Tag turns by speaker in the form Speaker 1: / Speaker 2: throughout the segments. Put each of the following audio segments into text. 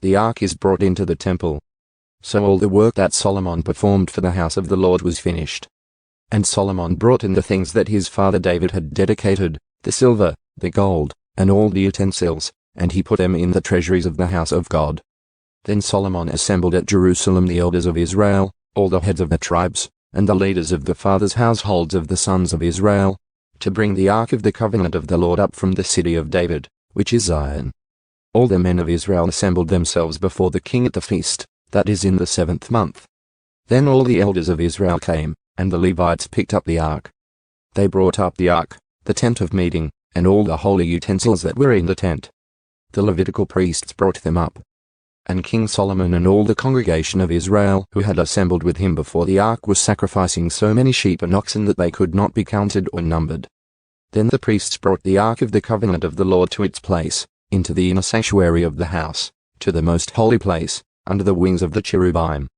Speaker 1: the ark is brought into the temple. So all the work that Solomon performed for the house of the Lord was finished. And Solomon brought in the things that his father David had dedicated, the silver, the gold, and all the utensils, and he put them in the treasuries of the house of God. Then Solomon assembled at Jerusalem the elders of Israel, all the heads of the tribes, and the leaders of the fathers' households of the sons of Israel, to bring the ark of the covenant of the Lord up from the city of David, which is Zion. All the men of Israel assembled themselves before the king at the feast, that is in the 7th month. Then all the elders of Israel came, and the Levites picked up the ark. They brought up the ark, the tent of meeting, and all the holy utensils that were in the tent. The Levitical priests brought them up. And King Solomon and all the congregation of Israel who had assembled with him before the ark were sacrificing so many sheep and oxen that they could not be counted or numbered. Then the priests brought the ark of the covenant of the Lord to its place, into the inner sanctuary of the house, to the most holy place, under the wings of the cherubim.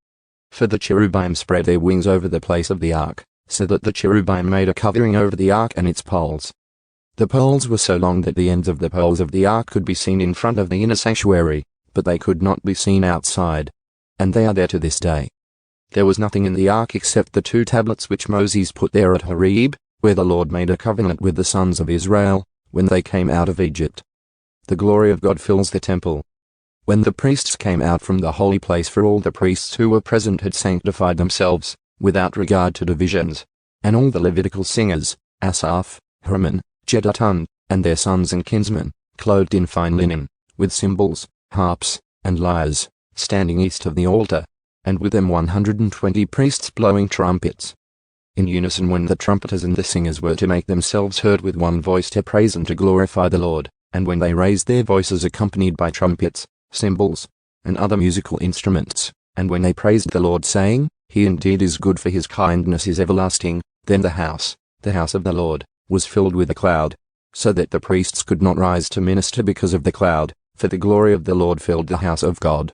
Speaker 1: For the cherubim spread their wings over the place of the ark, so that the cherubim made a covering over the ark and its poles. The poles were so long that the ends of the poles of the ark could be seen in front of the inner sanctuary, but they could not be seen outside. And they are there to this day. There was nothing in the ark except the 2 tablets which Moses put there at Horeb, where the Lord made a covenant with the sons of Israel, when they came out of Egypt. The glory of God fills the temple. When the priests came out from the holy place, for all the priests who were present had sanctified themselves, without regard to divisions, and all the Levitical singers, Asaph, Heman, Jeduthun, and their sons and kinsmen, clothed in fine linen, with cymbals, harps, and lyres, standing east of the altar, and with them 120 priests blowing trumpets. In unison, when the trumpeters and the singers were to make themselves heard with one voice to praise and to glorify the Lord, and when they raised their voices accompanied by trumpets, cymbals, and other musical instruments, and when they praised the Lord, saying, He indeed is good, for his kindness is everlasting, then the house of the Lord, was filled with a cloud, so that the priests could not rise to minister because of the cloud, for the glory of the Lord filled the house of God.